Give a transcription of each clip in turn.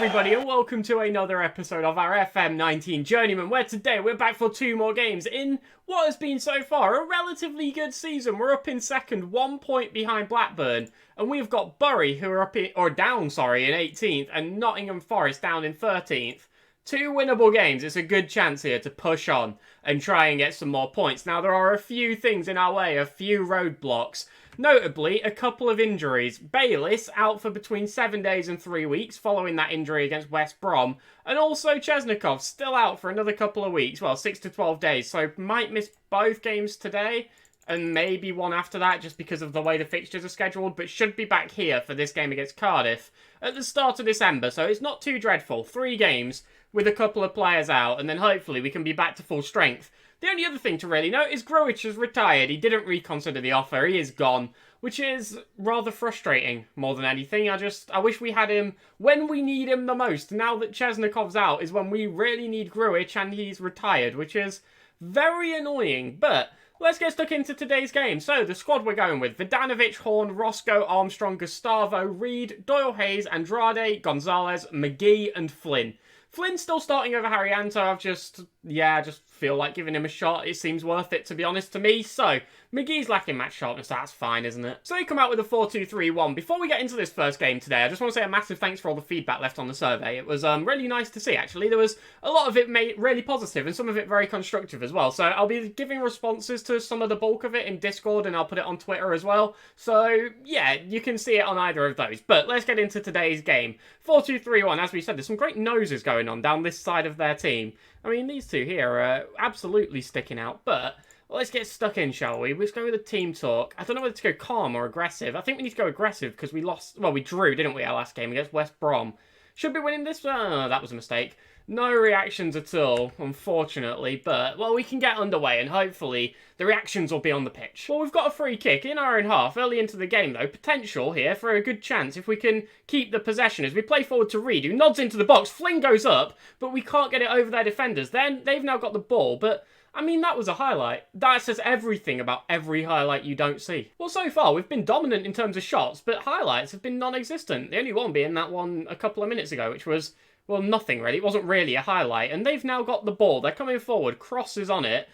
everybody, and welcome to another episode of our FM19 Journeyman, where today we're back for two more games in what has been so far a relatively good season. We're up in second, 1 point behind Blackburn, and we've got Bury, who are down in 18th, and Nottingham Forest down in 13th. Two winnable games. It's a good chance here to push on and try and get some more points. Now, there are a few things in our way, a few roadblocks. Notably, a couple of injuries. Bayliss out for between 7 days and 3 weeks following that injury against West Brom. And also Chesnikov still out for another couple of weeks. Well, 6 to 12 days. So might miss both games today and maybe one after that just because of the way the fixtures are scheduled. But should be back here for this game against Cardiff at the start of December. So it's not too dreadful. 3 games with a couple of players out. And then hopefully we can be back to full strength. The only other thing to really note is Grujic has retired. He didn't reconsider the offer. He is gone, which is rather frustrating more than anything. I wish we had him when we need him the most. Now that Chesnikov's out is when we really need Grujic and he's retired, which is very annoying. But let's get stuck into today's game. So, the squad we're going with: Vidanovic, Horn, Roscoe, Armstrong, Gustavo, Reed, Doyle Hayes, Andrade, Gonzalez, McGee, and Flynn. Flynn's still starting over Haryanto. I just feel like giving him a shot. It seems worth it, to be honest, to me. So, McGee's lacking match sharpness. That's fine, isn't it? So, they come out with a 4-2-3-1. Before we get into this first game today, I just want to say a massive thanks for all the feedback left on the survey. It was really nice to see, actually. There was a lot of it really positive and some of it very constructive as well. So, I'll be giving responses to some of the bulk of it in Discord, and I'll put it on Twitter as well. So, yeah, you can see it on either of those. But let's get into today's game. 4-2-3-1, as we said, there's some great noses going on down this side of their team. I mean, these two here are absolutely sticking out, but let's get stuck in, shall we? Let's go with the team talk. I don't know whether to go calm or aggressive. I think we need to go aggressive because we drew, didn't we, our last game against West Brom. Should be winning this. That was a mistake. No reactions at all, unfortunately, but, well, we can get underway and hopefully the reactions will be on the pitch. Well, we've got a free kick in our own half early into the game, though. Potential here for a good chance if we can keep the possession as we play forward to Reed, who nods into the box. Flynn goes up, but we can't get it over their defenders. Then they've now got the ball, but I mean, that was a highlight. That says everything about every highlight you don't see. Well, so far, we've been dominant in terms of shots, but highlights have been non-existent. The only one being that one a couple of minutes ago, which was, well, nothing really. It wasn't really a highlight. And they've now got the ball. They're coming forward. Crosses on it.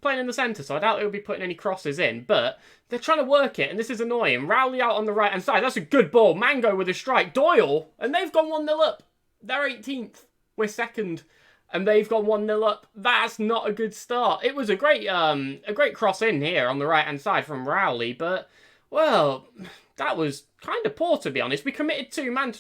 Playing in the centre, so I doubt they'll be putting any crosses in. But they're trying to work it, and this is annoying. Rowley out on the right-hand side. That's a good ball. Mango with a strike. Doyle. And they've gone 1-0 up. They're 18th. We're second. And they've gone 1-0 up. That's not a good start. It was a great cross in here on the right-hand side from Rowley, but, well, that was kind of poor, to be honest. We committed two men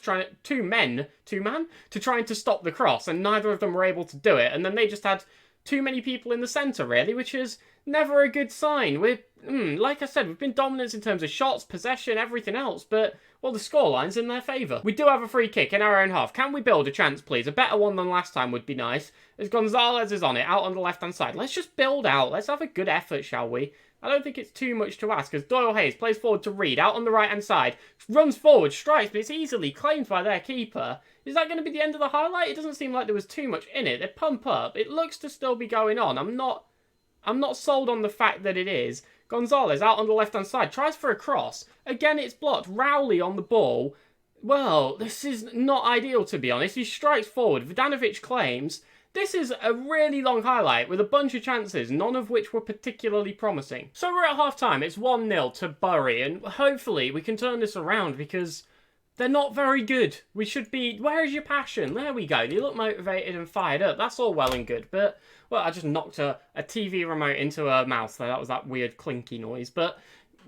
to trying to stop the cross, and neither of them were able to do it. And then they just had too many people in the centre, really, which is never a good sign. Like I said, we've been dominant in terms of shots, possession, everything else, but, well, the scoreline's in their favour. We do have a free kick in our own half. Can we build a chance, please? A better one than last time would be nice. As Gonzalez is on it, out on the left-hand side. Let's just build out. Let's have a good effort, shall we? I don't think it's too much to ask, as Doyle Hayes plays forward to Reed, out on the right-hand side. Runs forward, strikes, but it's easily claimed by their keeper. Is that going to be the end of the highlight? It doesn't seem like there was too much in it. They pump up. It looks to still be going on. I'm not sold on the fact that it is. Gonzalez out on the left-hand side. Tries for a cross. Again, it's blocked. Rowley on the ball. Well, this is not ideal, to be honest. He strikes forward. Vidanovic claims. This is a really long highlight with a bunch of chances, none of which were particularly promising. So we're at half-time. It's 1-0 to Bury, and hopefully we can turn this around because they're not very good. We should be... Where is your passion? There we go. They look motivated and fired up. That's all well and good, but... Well, I just knocked a TV remote into her mouth there. That was that weird clinky noise, but...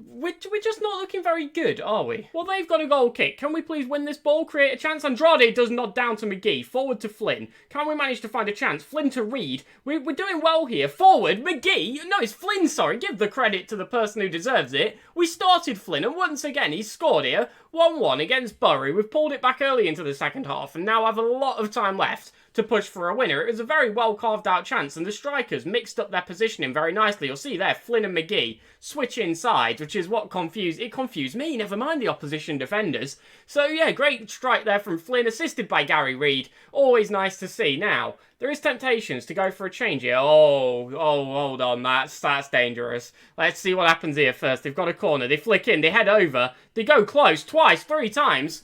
We're just not looking very good, are we? Well, they've got a goal kick. Can we please win this ball? Create a chance? Andrade does nod down to McGee. Forward to Flynn. Can we manage to find a chance? Flynn to Reed. We're doing well here. Forward, McGee. No, it's Flynn, sorry. Give the credit to the person who deserves it. We started Flynn, and once again, he's scored here. 1-1 against Bury. We've pulled it back early into the second half, and now have a lot of time left to push for a winner. It was a very well carved out chance, and the strikers mixed up their positioning very nicely. You'll see there, Flynn and McGee switch inside, which is what confused me, never mind the opposition defenders. So yeah, great strike there from Flynn, assisted by Gary Reed. Always nice to see. Now, there is temptations to go for a change here. Oh, hold on, that's dangerous. Let's see what happens here first. They've got a corner, they flick in, they head over, they go close, twice, 3 times.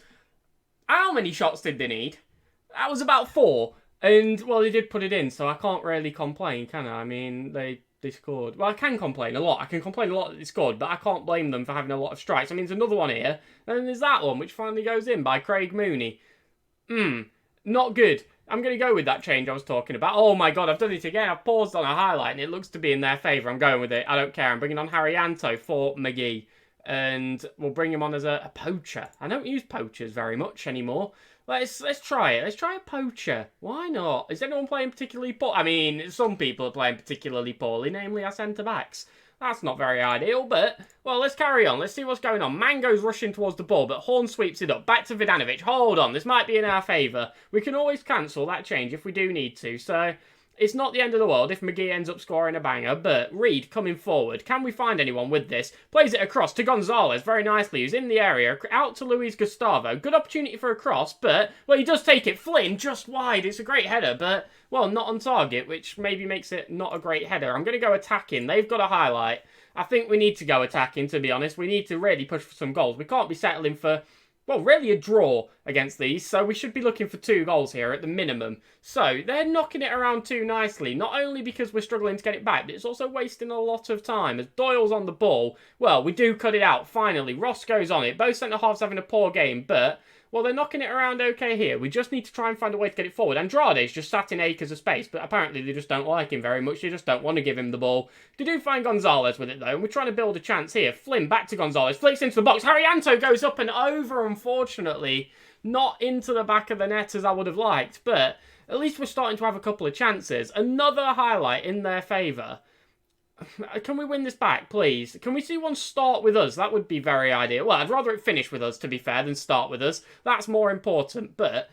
How many shots did they need? That was about 4. And, well, they did put it in, so I can't really complain, can I? I mean, they scored. Well, I can complain a lot. I can complain a lot that they scored, but I can't blame them for having a lot of strikes. I mean, there's another one here, and then there's that one, which finally goes in by Craig Mooney. Not good. I'm going to go with that change I was talking about. Oh my god, I've done it again. I've paused on a highlight, and it looks to be in their favour. I'm going with it. I don't care. I'm bringing on Haryanto for McGee. And we'll bring him on as a poacher. I don't use poachers very much anymore. Let's try it. Let's try a poacher. Why not? Is anyone playing particularly poor? I mean, some people are playing particularly poorly, namely our centre-backs. That's not very ideal, but, well, let's carry on. Let's see what's going on. Mango's rushing towards the ball, but Horn sweeps it up. Back to Vidanovic. Hold on, this might be in our favour. We can always cancel that change if we do need to, so it's not the end of the world if McGee ends up scoring a banger, but Reed coming forward. Can we find anyone with this? Plays it across to Gonzalez very nicely, who's in the area. Out to Luis Gustavo. Good opportunity for a cross, but, well, he does take it. Flynn just wide. It's a great header, but, well, not on target, which maybe makes it not a great header. I'm going to go attacking. They've got a highlight. I think we need to go attacking, to be honest. We need to really push for some goals. We can't be settling for, well, really a draw against these, so we should be looking for 2 goals here at the minimum. So, they're knocking it around too nicely, not only because we're struggling to get it back, but it's also wasting a lot of time. As Doyle's on the ball, well, we do cut it out, finally. Ross goes on it. Both centre-halves having a poor game, but, well, they're knocking it around okay here. We just need to try and find a way to get it forward. Andrade's just sat in acres of space, but apparently they just don't like him very much. They just don't want to give him the ball. They do find Gonzalez with it, though, and we're trying to build a chance here. Flynn back to Gonzalez, flicks into the box. Haryanto goes up and over, unfortunately. Not into the back of the net as I would have liked, but at least we're starting to have a couple of chances. Another highlight in their favour. Can we win this back, please? Can we see one start with us? That would be very ideal. Well, I'd rather it finish with us, to be fair, than start with us. That's more important, but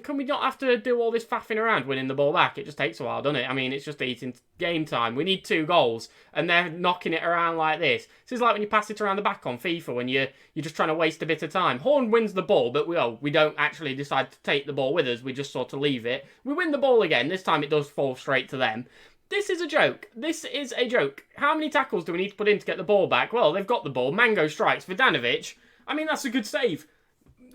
can we not have to do all this faffing around winning the ball back? It just takes a while, doesn't it? I mean, it's just eating game time. We need 2 goals, and they're knocking it around like this. This is like when you pass it around the back on FIFA, when you're just trying to waste a bit of time. Horn wins the ball, but we don't actually decide to take the ball with us. We just sort of leave it. We win the ball again. This time it does fall straight to them. This is a joke. This is a joke. How many tackles do we need to put in to get the ball back? Well, they've got the ball. Mango strikes. Vidanovic. I mean, that's a good save.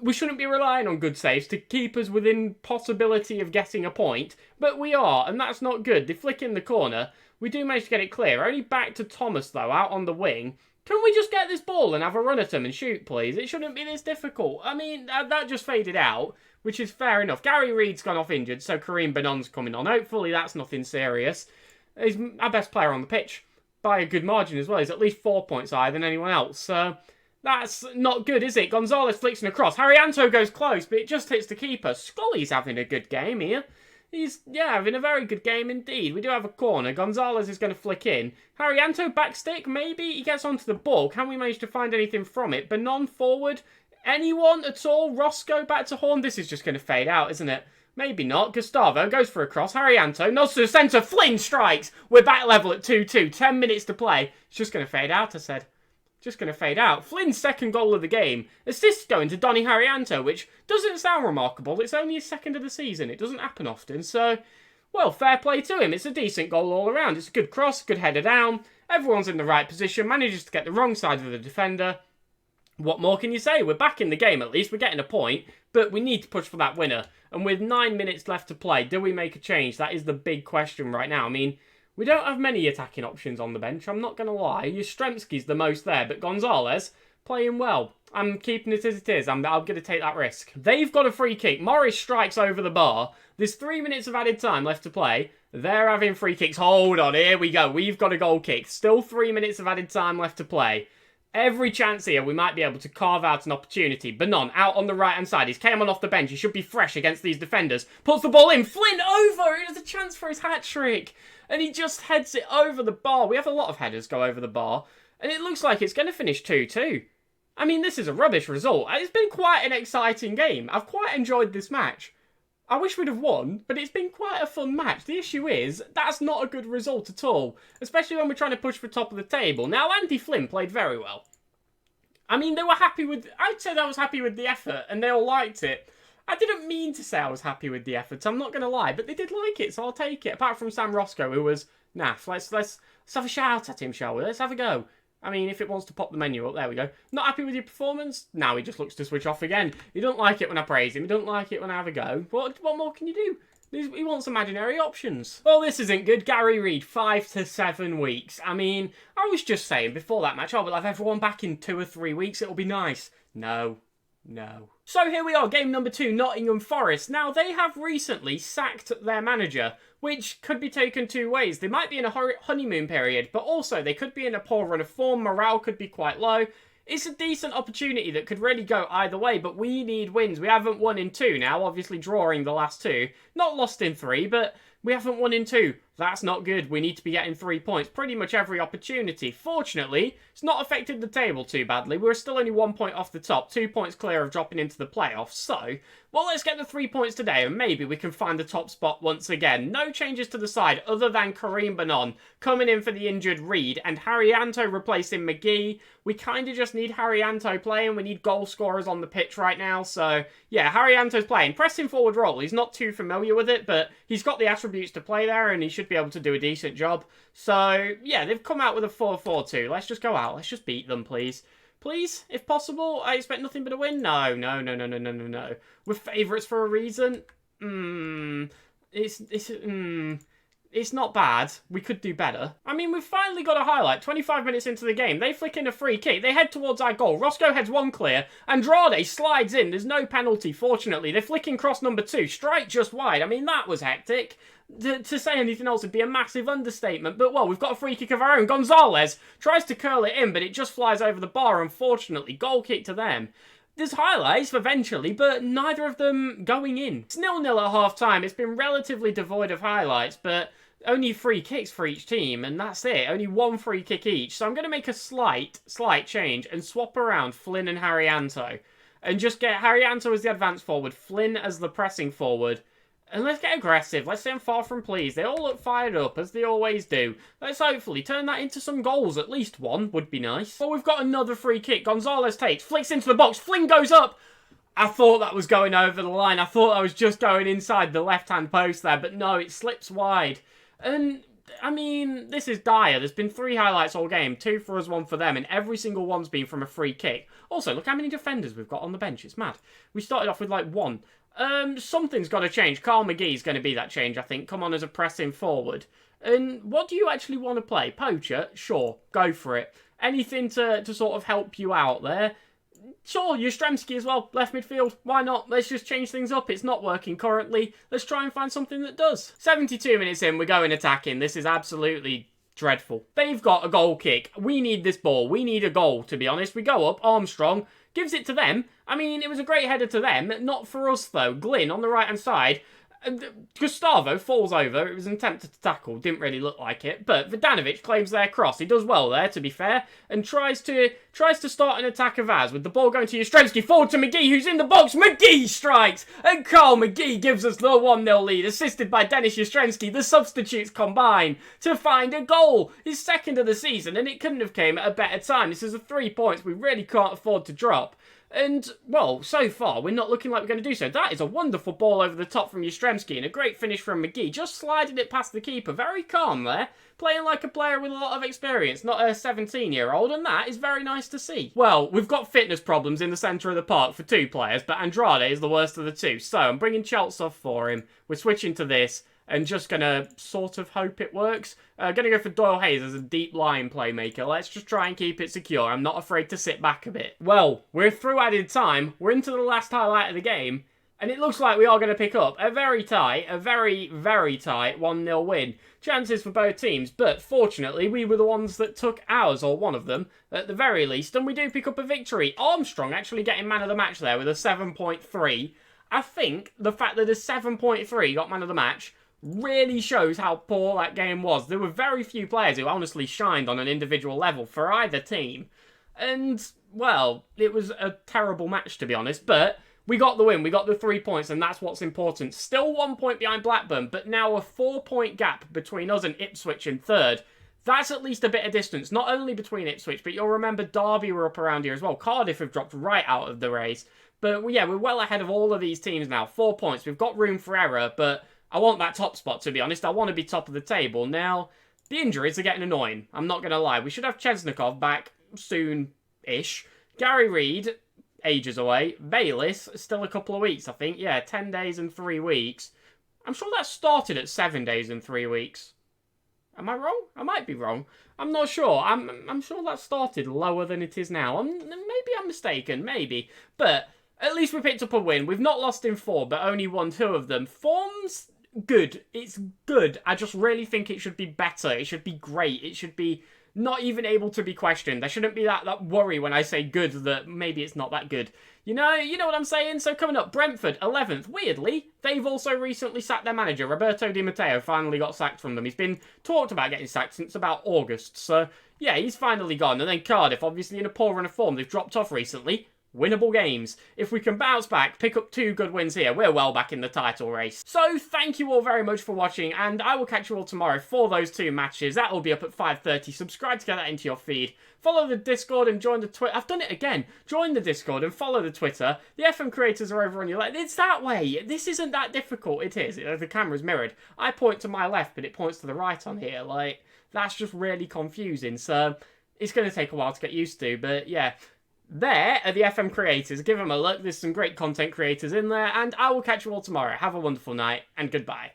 We shouldn't be relying on good saves to keep us within possibility of getting a point, but we are, and that's not good. They flick in the corner. We do manage to get it clear. Only back to Thomas, though, out on the wing. Can we just get this ball and have a run at him and shoot, please? It shouldn't be this difficult. I mean, that just faded out, which is fair enough. Gary Reed's gone off injured, so Kareem Benon's coming on. Hopefully that's nothing serious. He's our best player on the pitch by a good margin as well. He's at least 4 points higher than anyone else. So that's not good, is it? Gonzalez flicks in a cross. Haryanto goes close, but it just hits the keeper. Scully's having a good game here. He's, having a very good game indeed. We do have a corner. Gonzalez is going to flick in. Haryanto back stick, maybe? He gets onto the ball. Can we manage to find anything from it? Benon forward? Anyone at all? Roscoe back to Horn? This is just going to fade out, isn't it? Maybe not. Gustavo goes for a cross. Haryanto nods to the centre. Flynn strikes. We're back level at 2-2. 10 minutes to play. It's just going to fade out, I said. Just going to fade out. Flynn's second goal of the game. Assist going to Donny Haryanto, which doesn't sound remarkable. It's only his second of the season. It doesn't happen often. So, well, fair play to him. It's a decent goal all around. It's a good cross, good header down. Everyone's in the right position. Manages to get the wrong side of the defender. What more can you say? We're back in the game at least. We're getting a point. But we need to push for that winner. And with 9 minutes left to play, do we make a change? That is the big question right now. I mean, we don't have many attacking options on the bench. I'm not going to lie. Yastrzemski's the most there. But Gonzalez, playing well. I'm keeping it as it is. I'm going to take that risk. They've got a free kick. Morris strikes over the bar. There's 3 minutes of added time left to play. They're having free kicks. Hold on. Here we go. We've got a goal kick. Still 3 minutes of added time left to play. Every chance here, we might be able to carve out an opportunity. Benon out on the right-hand side. He's came on off the bench. He should be fresh against these defenders. Puts the ball in. Flynn over. It has a chance for his hat-trick. And he just heads it over the bar. We have a lot of headers go over the bar. And it looks like it's going to finish 2-2. I mean, this is a rubbish result. It's been quite an exciting game. I've quite enjoyed this match. I wish we'd have won, but it's been quite a fun match. The issue is, that's not a good result at all. Especially when we're trying to push for top of the table. Now, Andy Flynn played very well. I mean, they were happy with... I'd said I was happy with the effort, and they all liked it. I didn't mean to say I was happy with the effort, I'm not going to lie, but they did like it, so I'll take it. Apart from Sam Roscoe, who was naff. Let's have a shout at him, shall we? Let's have a go. I mean, if it wants to pop the menu up, there we go. Not happy with your performance? Now he just looks to switch off again. He doesn't like it when I praise him. He doesn't like it when I have a go. What more can you do? He wants imaginary options. Well, this isn't good. Gary Reid, 5 to 7 weeks. I mean, I was just saying before that match, we'll have everyone back in 2 or 3 weeks. It'll be nice. No. So here we are, game number 2, Nottingham Forest. Now, they have recently sacked their manager, which could be taken 2 ways. They might be in a honeymoon period, but also they could be in a poor run of form. Morale could be quite low. It's a decent opportunity that could really go either way, but we need wins. We haven't won in 2 now, obviously drawing the last 2. Not lost in 3, but we haven't won in 2. That's not good. We need to be getting 3 points pretty much every opportunity. Fortunately, it's not affected the table too badly. We're still only 1 point off the top, 2 points clear of dropping into the playoffs. So, well, let's get the 3 points today and maybe we can find the top spot once again. No changes to the side other than Kareem Banon coming in for the injured Reid and Haryanto replacing McGee. We kind of just need Haryanto playing. We need goal scorers on the pitch right now. So, yeah, Haryanto's playing. Pressing forward role. He's not too familiar with it, but he's got the attributes to play there and he should be able to do a decent job. So, yeah, they've come out with a 4-4-2. Let's just go out. Let's just beat them, please. Please, if possible. I expect nothing but a win. No. We're favourites for a reason. It's not bad. We could do better. I mean, we've finally got a highlight. 25 minutes into the game. They flick in a free kick. They head towards our goal. Roscoe heads one clear. Andrade slides in. There's no penalty, fortunately. They're flicking cross number 2. Strike just wide. I mean, that was hectic. To say anything else would be a massive understatement. But, well, we've got a free kick of our own. Gonzalez tries to curl it in, but it just flies over the bar, unfortunately. Goal kick to them. There's highlights eventually, but neither of them going in. It's 0-0 at half-time. It's been relatively devoid of highlights, but only 3 kicks for each team, and that's it. Only 1 free kick each. So I'm going to make a slight change and swap around Flynn and Haryanto. And just get Haryanto as the advance forward, Flynn as the pressing forward. And let's get aggressive. Let's say I'm far from pleased. They all look fired up, as they always do. Let's hopefully turn that into some goals. At least 1 would be nice. Well, we've got another free kick. Gonzalez takes, flicks into the box. Flynn goes up. I thought that was going over the line. I thought I was just going inside the left-hand post there. But no, it slips wide. And, I mean, this is dire. There's been 3 highlights all game. 2 for us, 1 for them. And every single one's been from a free kick. Also, look how many defenders we've got on the bench. It's mad. We started off with, like, 1. Something's got to change. Carl McGee's going to be that change, I think. Come on as a pressing forward. And what do you actually want to play? Poacher? Sure. Go for it. Anything to sort of help you out there? Sure, Yastrzemski as well. Left midfield. Why not? Let's just change things up. It's not working currently. Let's try and find something that does. 72 minutes in, we're going attacking. This is absolutely dreadful. They've got a goal kick. We need this ball. We need a goal, to be honest. We go up. Armstrong gives it to them. I mean, it was a great header to them. Not for us, though. Glynn on the right-hand side. Gustavo falls over. It was an attempt to tackle. Didn't really look like it. But Vidanovic claims their cross. He does well there, to be fair. And tries to start an attack of ours with the ball going to Yastrzemski. Forward to McGee, who's in the box. McGee strikes. And Carl McGee gives us the 1-0 lead. Assisted by Dennis Yastrzemski. The substitutes combine to find a goal. His second of the season. And it couldn't have came at a better time. This is a 3 points we really can't afford to drop. And, well, so far, we're not looking like we're going to do so. That is a wonderful ball over the top from Yastrzemski and a great finish from McGee. Just sliding it past the keeper. Very calm there. Playing like a player with a lot of experience, not a 17-year-old, and that is very nice to see. Well, we've got fitness problems in the centre of the park for 2 players, but Andrade is the worst of the 2. So, I'm bringing Chelts off for him. We're switching to this. And just going to sort of hope it works. Going to go for Doyle Hayes as a deep line playmaker. Let's just try and keep it secure. I'm not afraid to sit back a bit. Well, we're through added time. We're into the last highlight of the game. And it looks like we are going to pick up a very tight, a very, very tight 1-0 win. Chances for both teams. But fortunately, we were the ones that took ours, or one of them, at the very least. And we do pick up a victory. Armstrong actually getting man of the match there with a 7.3. I think the fact that a 7.3 got man of the match really shows how poor that game was. There were very few players who honestly shined on an individual level for either team. And, well, it was a terrible match, to be honest. But we got the win. We got the 3 points, and that's what's important. Still 1 point behind Blackburn, but now a 4-point gap between us and Ipswich in third. That's at least a bit of distance, not only between Ipswich, but you'll remember Derby were up around here as well. Cardiff have dropped right out of the race. But, yeah, we're well ahead of all of these teams now. 4 points. We've got room for error, but I want that top spot, to be honest. I want to be top of the table. Now, The injuries are getting annoying. I'm not going to lie. We should have Chesnikov back soon-ish. Gary Reed, ages away. Bayliss, still a couple of weeks, I think. Yeah, 10 days and 3 weeks. I'm sure that started at 7 days and 3 weeks. Am I wrong? I might be wrong. I'm not sure. I'm sure that started lower than it is now. Maybe I'm mistaken. Maybe. But at least we picked up a win. We've not lost in 4, but only won 2 of them. Form's good. It's good. I just really think it should be better. It should be great. It should be not even able to be questioned. There shouldn't be that worry when I say good that maybe it's not that good. You know what I'm saying? So coming up, Brentford, 11th. Weirdly, they've also recently sacked their manager. Roberto Di Matteo finally got sacked from them. He's been talked about getting sacked since about August. So, yeah, he's finally gone. And then Cardiff, obviously in a poor run of form. They've dropped off recently. Winnable games. If we can bounce back, pick up 2 good wins here, we're well back in the title race. So thank you all very much for watching, and I will catch you all tomorrow for those 2 matches. That will be up at 5:30. Subscribe to get that into your feed. Follow the Discord and join the Twitter. I've done it again. Join the Discord and follow the Twitter. The FM creators are over on your left. It's that way. This isn't that difficult. It is. The camera's mirrored. I point to my left, but it points to the right on here. Like, that's just really confusing. So it's going to take a while to get used to, but yeah. There are the FM creators. Give them a look. There's some great content creators in there. And I will catch you all tomorrow. Have a wonderful night and goodbye.